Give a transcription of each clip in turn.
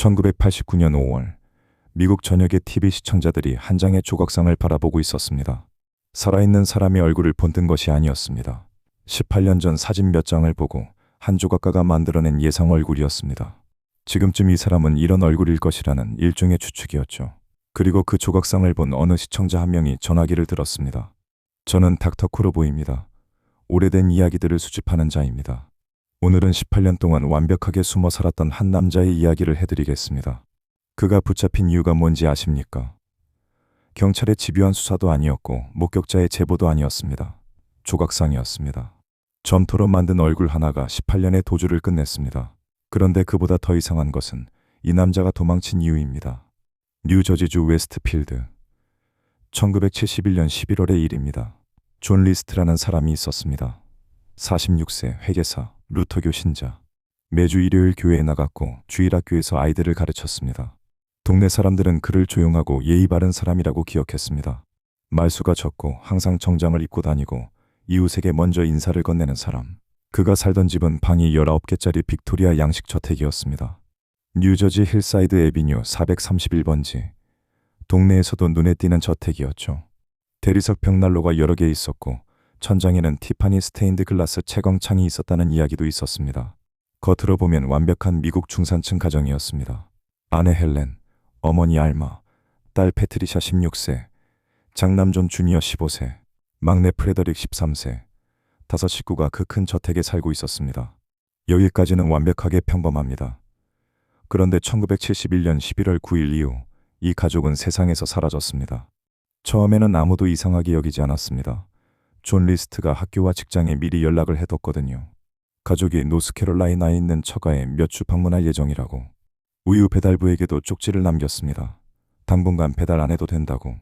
1989년 5월, 미국 전역의 TV 시청자들이 한 장의 조각상을 바라보고 있었습니다. 살아있는 사람의 얼굴을 본뜬 것이 아니었습니다. 18년 전 사진 몇 장을 보고 한 조각가가 만들어낸 예상 얼굴이었습니다. 지금쯤 이 사람은 이런 얼굴일 것이라는 일종의 추측이었죠. 그리고 그 조각상을 본 어느 시청자 한 명이 전화기를 들었습니다. 저는 닥터 쿠로보입니다. 오래된 이야기들을 수집하는 자입니다. 오늘은 18년 동안 완벽하게 숨어 살았던 한 남자의 이야기를 해드리겠습니다. 그가 붙잡힌 이유가 뭔지 아십니까? 경찰의 집요한 수사도 아니었고 목격자의 제보도 아니었습니다. 조각상이었습니다. 점토로 만든 얼굴 하나가 18년의 도주를 끝냈습니다. 그런데 그보다 더 이상한 것은 이 남자가 도망친 이유입니다. 뉴저지주 웨스트필드. 1971년 11월의 일입니다. 존 리스트라는 사람이 있었습니다. 46세 회계사, 루터교 신자. 매주 일요일 교회에 나갔고 주일학교에서 아이들을 가르쳤습니다. 동네 사람들은 그를 조용하고 예의 바른 사람이라고 기억했습니다. 말수가 적고 항상 정장을 입고 다니고 이웃에게 먼저 인사를 건네는 사람. 그가 살던 집은 방이 19개짜리 빅토리아 양식 저택이었습니다. 뉴저지 힐사이드 애비뉴 431번지. 동네에서도 눈에 띄는 저택이었죠. 대리석 벽난로가 여러 개 있었고 천장에는 티파니 스테인드 글라스 채광창이 있었다는 이야기도 있었습니다. 겉으로 보면 완벽한 미국 중산층 가정이었습니다. 아내 헬렌, 어머니 알마, 딸 패트리샤 16세, 장남 존 주니어 15세, 막내 프레더릭 13세, 5 식구가 그 큰 저택에 살고 있었습니다. 여기까지는 완벽하게 평범합니다. 그런데 1971년 11월 9일 이후 이 가족은 세상에서 사라졌습니다. 처음에는 아무도 이상하게 여기지 않았습니다. 존 리스트가 학교와 직장에 미리 연락을 해뒀거든요. 가족이 노스캐롤라이나에 있는 처가에 몇 주 방문할 예정이라고. 우유 배달부에게도 쪽지를 남겼습니다. 당분간 배달 안 해도 된다고.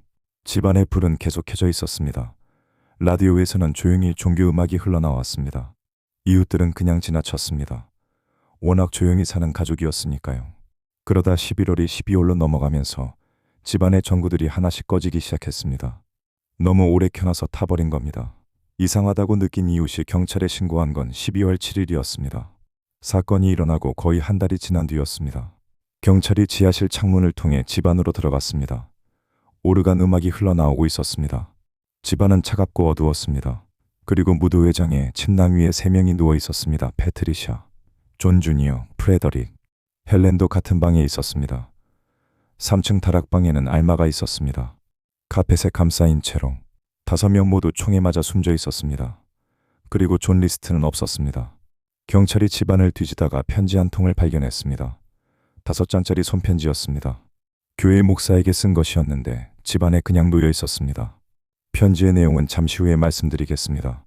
집안의 불은 계속 켜져 있었습니다. 라디오에서는 조용히 종교 음악이 흘러나왔습니다. 이웃들은 그냥 지나쳤습니다. 워낙 조용히 사는 가족이었으니까요. 그러다 11월이 12월로 넘어가면서 집안의 전구들이 하나씩 꺼지기 시작했습니다. 너무 오래 켜놔서 타버린 겁니다. 이상하다고 느낀 이웃이 경찰에 신고한 건 12월 7일이었습니다. 사건이 일어나고 거의 한 달이 지난 뒤였습니다. 경찰이 지하실 창문을 통해 집 안으로 들어갔습니다. 오르간 음악이 흘러나오고 있었습니다. 집안은 차갑고 어두웠습니다. 그리고 무도회장에 침낭 위에 3명이 누워 있었습니다. 패트리샤, 존 주니어, 프레더릭, 헬렌도 같은 방에 있었습니다. 3층 다락방에는 알마가 있었습니다. 카펫에 감싸인 채로 5명 모두 총에 맞아 숨져 있었습니다. 그리고 존 리스트는 없었습니다. 경찰이 집안을 뒤지다가 편지 한 통을 발견했습니다. 5장짜리 손편지였습니다. 교회 목사에게 쓴 것이었는데 집안에 그냥 놓여 있었습니다. 편지의 내용은 잠시 후에 말씀드리겠습니다.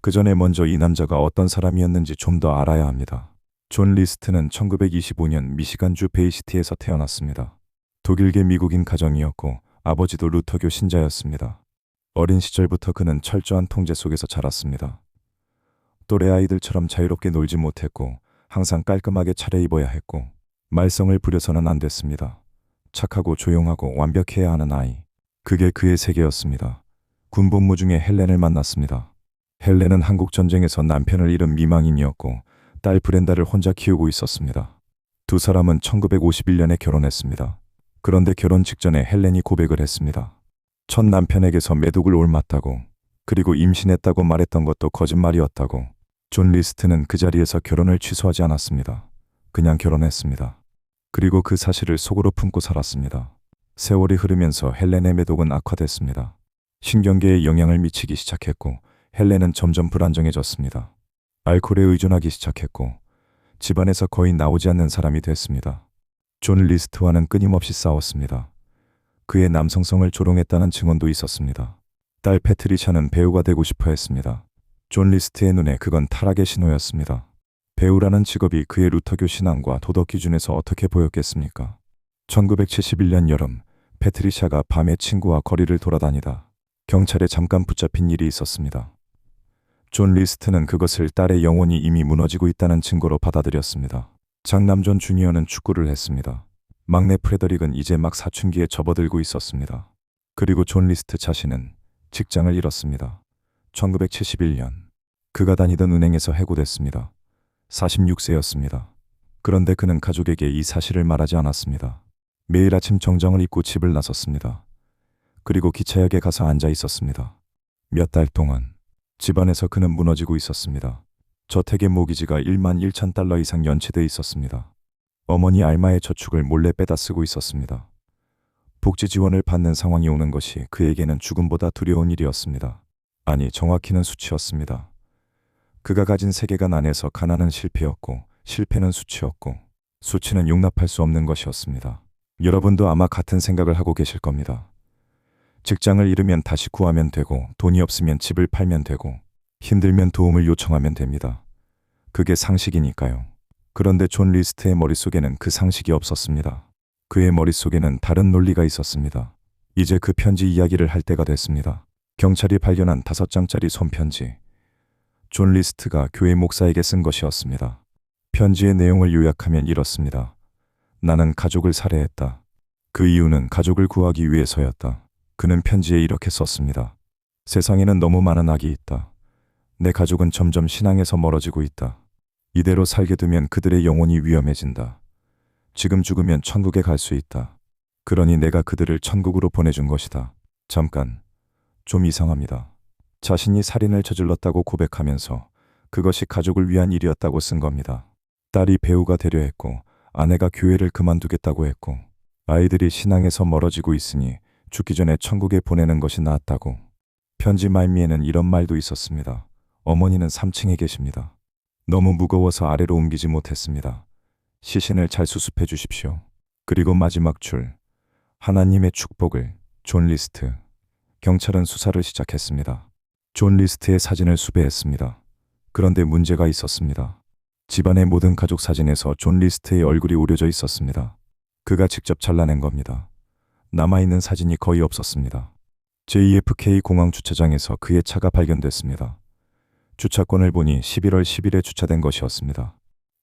그 전에 먼저 이 남자가 어떤 사람이었는지 좀 더 알아야 합니다. 존 리스트는 1925년 미시간주 베이시티에서 태어났습니다. 독일계 미국인 가정이었고 아버지도 루터교 신자였습니다. 어린 시절부터 그는 철저한 통제 속에서 자랐습니다. 또래 아이들처럼 자유롭게 놀지 못했고 항상 깔끔하게 차려입어야 했고 말썽을 부려서는 안 됐습니다. 착하고 조용하고 완벽해야 하는 아이. 그게 그의 세계였습니다. 군복무 중에 헬렌을 만났습니다. 헬렌은 한국전쟁에서 남편을 잃은 미망인이었고 딸 브렌다를 혼자 키우고 있었습니다. 두 사람은 1951년에 결혼했습니다. 그런데 결혼 직전에 헬렌이 고백을 했습니다. 첫 남편에게서 매독을 옮았다고, 그리고 임신했다고 말했던 것도 거짓말이었다고. 존 리스트는 그 자리에서 결혼을 취소하지 않았습니다. 그냥 결혼했습니다. 그리고 그 사실을 속으로 품고 살았습니다. 세월이 흐르면서 헬렌의 매독은 악화됐습니다. 신경계에 영향을 미치기 시작했고 헬렌은 점점 불안정해졌습니다. 알코올에 의존하기 시작했고 집안에서 거의 나오지 않는 사람이 됐습니다. 존 리스트와는 끊임없이 싸웠습니다. 그의 남성성을 조롱했다는 증언도 있었습니다. 딸 패트리샤는 배우가 되고 싶어 했습니다. 존 리스트의 눈에 그건 타락의 신호였습니다. 배우라는 직업이 그의 루터교 신앙과 도덕 기준에서 어떻게 보였겠습니까? 1971년 여름, 패트리샤가 밤에 친구와 거리를 돌아다니다 경찰에 잠깐 붙잡힌 일이 있었습니다. 존 리스트는 그것을 딸의 영혼이 이미 무너지고 있다는 증거로 받아들였습니다. 장남 존 주니어는 축구를 했습니다. 막내 프레더릭은 이제 막 사춘기에 접어들고 있었습니다. 그리고 존 리스트 자신은 직장을 잃었습니다. 1971년 그가 다니던 은행에서 해고됐습니다. 46세였습니다. 그런데 그는 가족에게 이 사실을 말하지 않았습니다. 매일 아침 정장을 입고 집을 나섰습니다. 그리고 기차역에 가서 앉아 있었습니다. 몇 달 동안 집안에서 그는 무너지고 있었습니다. 저택의 모기지가 1만 1천 달러 이상 연체돼 있었습니다. 어머니 알마의 저축을 몰래 빼다 쓰고 있었습니다. 복지 지원을 받는 상황이 오는 것이 그에게는 죽음보다 두려운 일이었습니다. 아니, 정확히는 수치였습니다. 그가 가진 세계관 안에서 가난은 실패였고 실패는 수치였고 수치는 용납할 수 없는 것이었습니다. 여러분도 아마 같은 생각을 하고 계실 겁니다. 직장을 잃으면 다시 구하면 되고 돈이 없으면 집을 팔면 되고 힘들면 도움을 요청하면 됩니다. 그게 상식이니까요. 그런데 존 리스트의 머릿속에는 그 상식이 없었습니다. 그의 머릿속에는 다른 논리가 있었습니다. 이제 그 편지 이야기를 할 때가 됐습니다. 경찰이 발견한 5장짜리 손편지. 존 리스트가 교회 목사에게 쓴 것이었습니다. 편지의 내용을 요약하면 이렇습니다. 나는 가족을 살해했다. 그 이유는 가족을 구하기 위해서였다. 그는 편지에 이렇게 썼습니다. 세상에는 너무 많은 악이 있다. 내 가족은 점점 신앙에서 멀어지고 있다. 이대로 살게 되면 그들의 영혼이 위험해진다. 지금 죽으면 천국에 갈 수 있다. 그러니 내가 그들을 천국으로 보내준 것이다. 잠깐, 좀 이상합니다. 자신이 살인을 저질렀다고 고백하면서 그것이 가족을 위한 일이었다고 쓴 겁니다. 딸이 배우가 되려 했고 아내가 교회를 그만두겠다고 했고 아이들이 신앙에서 멀어지고 있으니 죽기 전에 천국에 보내는 것이 낫다고. 편지 말미에는 이런 말도 있었습니다. 어머니는 3층에 계십니다. 너무 무거워서 아래로 옮기지 못했습니다. 시신을 잘 수습해 주십시오. 그리고 마지막 줄. 하나님의 축복을. 존 리스트. 경찰은 수사를 시작했습니다. 존 리스트의 사진을 수배했습니다. 그런데 문제가 있었습니다. 집안의 모든 가족 사진에서 존 리스트의 얼굴이 오려져 있었습니다. 그가 직접 잘라낸 겁니다. 남아있는 사진이 거의 없었습니다. JFK 공항 주차장에서 그의 차가 발견됐습니다. 주차권을 보니 11월 10일에 주차된 것이었습니다.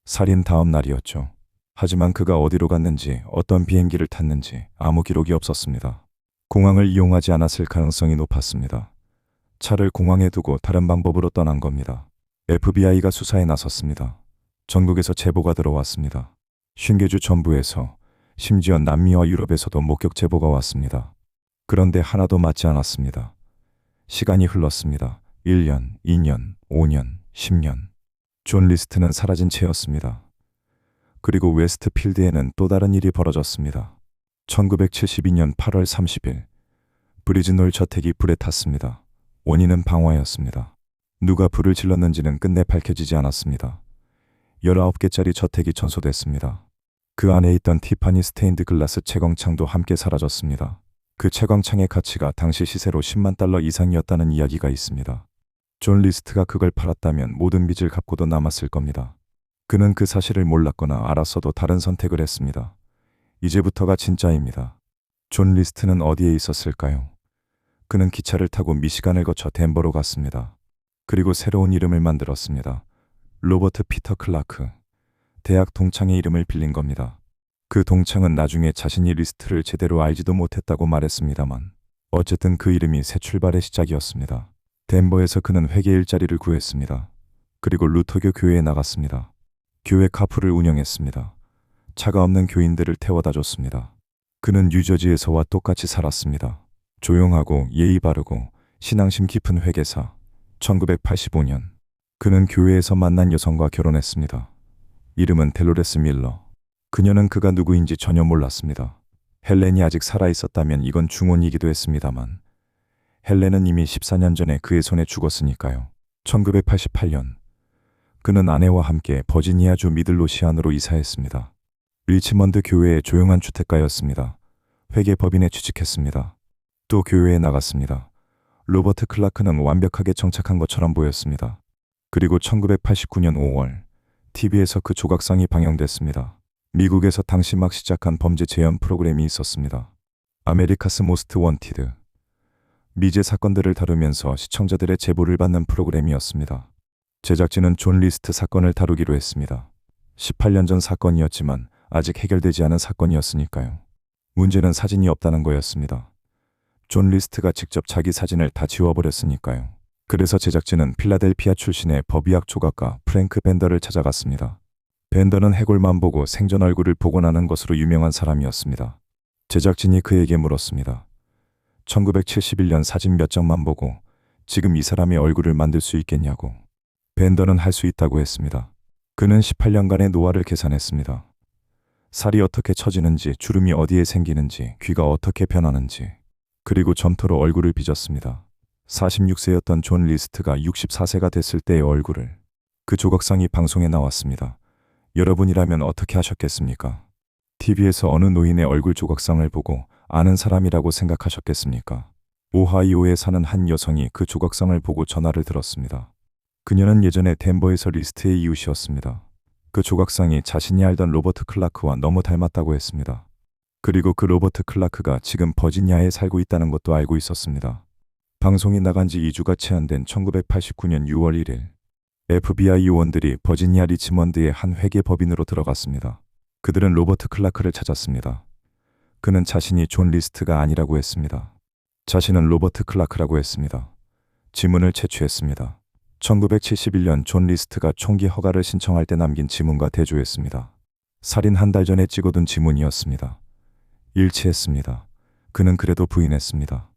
살인 다음 날이었죠. 하지만 그가 어디로 갔는지 어떤 비행기를 탔는지 아무 기록이 없었습니다. 공항을 이용하지 않았을 가능성이 높았습니다. 차를 공항에 두고 다른 방법으로 떠난 겁니다. FBI가 수사에 나섰습니다. 전국에서 제보가 들어왔습니다. 50개 전부에서 심지어 남미와 유럽에서도 목격 제보가 왔습니다. 그런데 하나도 맞지 않았습니다. 시간이 흘렀습니다. 1년, 2년, 5년, 10년. 존 리스트는 사라진 채였습니다. 그리고 웨스트필드에는 또 다른 일이 벌어졌습니다. 1972년 8월 30일 브리즈놀 저택이 불에 탔습니다. 원인은 방화였습니다. 누가 불을 질렀는지는 끝내 밝혀지지 않았습니다. 19개짜리 저택이 전소됐습니다. 그 안에 있던 티파니 스테인드 글라스 채광창도 함께 사라졌습니다. 그 채광창의 가치가 당시 시세로 10만 달러 이상이었다는 이야기가 있습니다. 존 리스트가 그걸 팔았다면 모든 빚을 갚고도 남았을 겁니다. 그는 그 사실을 몰랐거나 알았어도 다른 선택을 했습니다. 이제부터가 진짜입니다. 존 리스트는 어디에 있었을까요? 그는 기차를 타고 미시간을 거쳐 덴버로 갔습니다. 그리고 새로운 이름을 만들었습니다. 로버트 피터 클라크. 대학 동창의 이름을 빌린 겁니다. 그 동창은 나중에 자신이 리스트를 제대로 알지도 못했다고 말했습니다만 어쨌든 그 이름이 새 출발의 시작이었습니다. 덴버에서 그는 회계 일자리를 구했습니다. 그리고 루터교 교회에 나갔습니다. 교회 카풀을 운영했습니다. 차가 없는 교인들을 태워다 줬습니다. 그는 뉴저지에서와 똑같이 살았습니다. 조용하고 예의 바르고 신앙심 깊은 회계사. 1985년 그는 교회에서 만난 여성과 결혼했습니다. 이름은 델로레스 밀러. 그녀는 그가 누구인지 전혀 몰랐습니다. 헬렌이 아직 살아있었다면 이건 중혼이기도 했습니다만 헬렌은 이미 14년 전에 그의 손에 죽었으니까요. 1988년 그는 아내와 함께 버지니아주 미들로시안으로 이사했습니다. 리치먼드 교회의 조용한 주택가였습니다. 회계법인에 취직했습니다. 또 교회에 나갔습니다. 로버트 클라크는 완벽하게 정착한 것처럼 보였습니다. 그리고 1989년 5월 TV에서 그 조각상이 방영됐습니다. 미국에서 당시 막 시작한 범죄 재현 프로그램이 있었습니다. 아메리카스 모스트 원티드. 미제 사건들을 다루면서 시청자들의 제보를 받는 프로그램이었습니다. 제작진은 존 리스트 사건을 다루기로 했습니다. 18년 전 사건이었지만 아직 해결되지 않은 사건이었으니까요. 문제는 사진이 없다는 거였습니다. 존 리스트가 직접 자기 사진을 다 지워버렸으니까요. 그래서 제작진은 필라델피아 출신의 법의학 조각가 프랭크 벤더를 찾아갔습니다. 벤더는 해골만 보고 생전 얼굴을 복원하는 것으로 유명한 사람이었습니다. 제작진이 그에게 물었습니다. 1971년 사진 몇 장만 보고 지금 이 사람의 얼굴을 만들 수 있겠냐고. 벤더는 할 수 있다고 했습니다. 그는 18년간의 노화를 계산했습니다. 살이 어떻게 처지는지, 주름이 어디에 생기는지, 귀가 어떻게 변하는지, 그리고 점토로 얼굴을 빚었습니다. 46세였던 존 리스트가 64세가 됐을 때의 얼굴을. 그 조각상이 방송에 나왔습니다. 여러분이라면 어떻게 하셨겠습니까? TV에서 어느 노인의 얼굴 조각상을 보고 아는 사람이라고 생각하셨겠습니까? 오하이오에 사는 한 여성이 그 조각상을 보고 전화를 들었습니다. 그녀는 예전에 덴버에서 리스트의 이웃이었습니다. 그 조각상이 자신이 알던 로버트 클라크와 너무 닮았다고 했습니다. 그리고 그 로버트 클라크가 지금 버지니아에 살고 있다는 것도 알고 있었습니다. 방송이 나간 지 2주가 채 안 된 1989년 6월 1일, FBI 요원들이 버지니아 리치먼드의 한 회계 법인으로 들어갔습니다. 그들은 로버트 클라크를 찾았습니다. 그는 자신이 존 리스트가 아니라고 했습니다. 자신은 로버트 클라크라고 했습니다. 지문을 채취했습니다. 1971년 존 리스트가 총기 허가를 신청할 때 남긴 지문과 대조했습니다. 살인 한 달 전에 찍어둔 지문이었습니다. 일치했습니다. 그는 그래도 부인했습니다.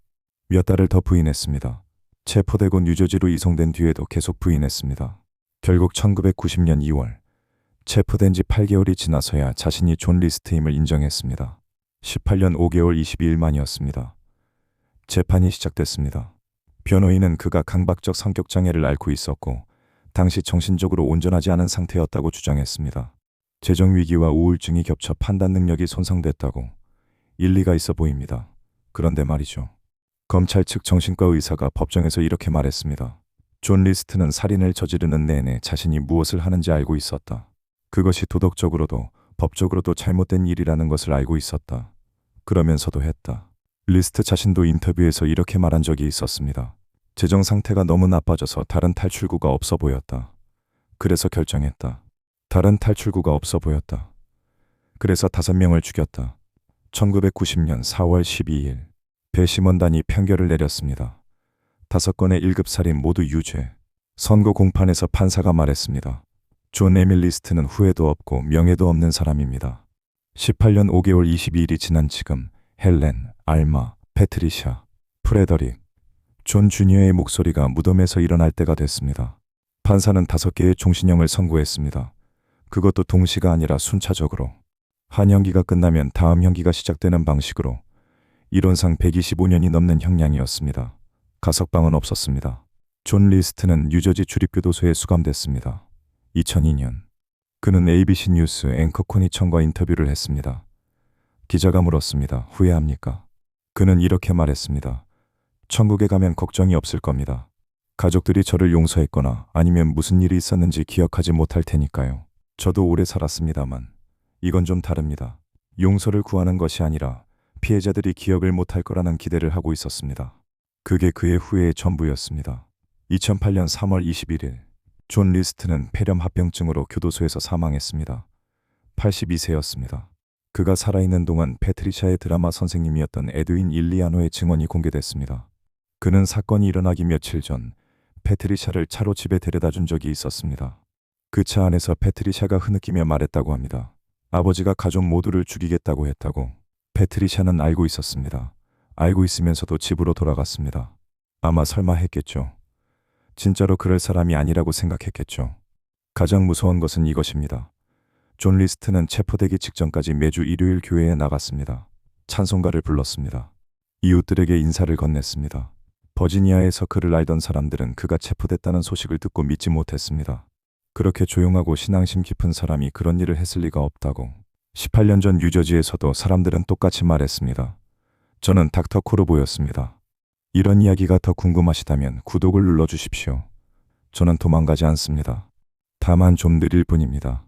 몇 달을 더 부인했습니다. 체포되고 뉴저지로 이송된 뒤에도 계속 부인했습니다. 결국 1990년 2월, 체포된 지 8개월이 지나서야 자신이 존 리스트임을 인정했습니다. 18년 5개월 22일 만이었습니다. 재판이 시작됐습니다. 변호인은 그가 강박적 성격 장애를 앓고 있었고 당시 정신적으로 온전하지 않은 상태였다고 주장했습니다. 재정 위기와 우울증이 겹쳐 판단 능력이 손상됐다고. 일리가 있어 보입니다. 그런데 말이죠. 검찰 측 정신과 의사가 법정에서 이렇게 말했습니다. 존 리스트는 살인을 저지르는 내내 자신이 무엇을 하는지 알고 있었다. 그것이 도덕적으로도 법적으로도 잘못된 일이라는 것을 알고 있었다. 그러면서도 했다. 리스트 자신도 인터뷰에서 이렇게 말한 적이 있었습니다. 재정 상태가 너무 나빠져서 다른 탈출구가 없어 보였다. 그래서 결정했다. 다른 탈출구가 없어 보였다. 그래서 5명을 죽였다. 1990년 4월 12일 배심원단이 판결을 내렸습니다. 5건의 1급 살인 모두 유죄. 선고 공판에서 판사가 말했습니다. 존 에밀 리스트는 후회도 없고 명예도 없는 사람입니다. 18년 5개월 22일이 지난 지금 헬렌, 알마, 패트리샤, 프레더릭, 존 주니어의 목소리가 무덤에서 일어날 때가 됐습니다. 판사는 5개의 종신형을 선고했습니다. 그것도 동시가 아니라 순차적으로. 한 형기가 끝나면 다음 형기가 시작되는 방식으로. 이론상 125년이 넘는 형량이었습니다. 가석방은 없었습니다. 존 리스트는 뉴저지 주립교도소에 수감됐습니다. 2002년 그는 ABC 뉴스 앵커 코니 청과 인터뷰를 했습니다. 기자가 물었습니다. 후회합니까? 그는 이렇게 말했습니다. 천국에 가면 걱정이 없을 겁니다. 가족들이 저를 용서했거나 아니면 무슨 일이 있었는지 기억하지 못할 테니까요. 저도 오래 살았습니다만 이건 좀 다릅니다. 용서를 구하는 것이 아니라 피해자들이 기억을 못할 거라는 기대를 하고 있었습니다. 그게 그의 후회의 전부였습니다. 2008년 3월 21일 존 리스트는 폐렴 합병증으로 교도소에서 사망했습니다. 82세였습니다. 그가 살아있는 동안 패트리샤의 드라마 선생님이었던 에드윈 일리아노의 증언이 공개됐습니다. 그는 사건이 일어나기 며칠 전 패트리샤를 차로 집에 데려다 준 적이 있었습니다. 그 차 안에서 패트리샤가 흐느끼며 말했다고 합니다. 아버지가 가족 모두를 죽이겠다고 했다고. 패트리샤는 알고 있었습니다. 알고 있으면서도 집으로 돌아갔습니다. 아마 설마 했겠죠. 진짜로 그럴 사람이 아니라고 생각했겠죠. 가장 무서운 것은 이것입니다. 존 리스트는 체포되기 직전까지 매주 일요일 교회에 나갔습니다. 찬송가를 불렀습니다. 이웃들에게 인사를 건넸습니다. 버지니아에서 그를 알던 사람들은 그가 체포됐다는 소식을 듣고 믿지 못했습니다. 그렇게 조용하고 신앙심 깊은 사람이 그런 일을 했을 리가 없다고. 18년 전 뉴저지에서도 사람들은 똑같이 말했습니다. 저는 닥터 코르보였습니다. 이런 이야기가 더 궁금하시다면 구독을 눌러주십시오. 저는 도망가지 않습니다. 다만 좀 느릴 뿐입니다.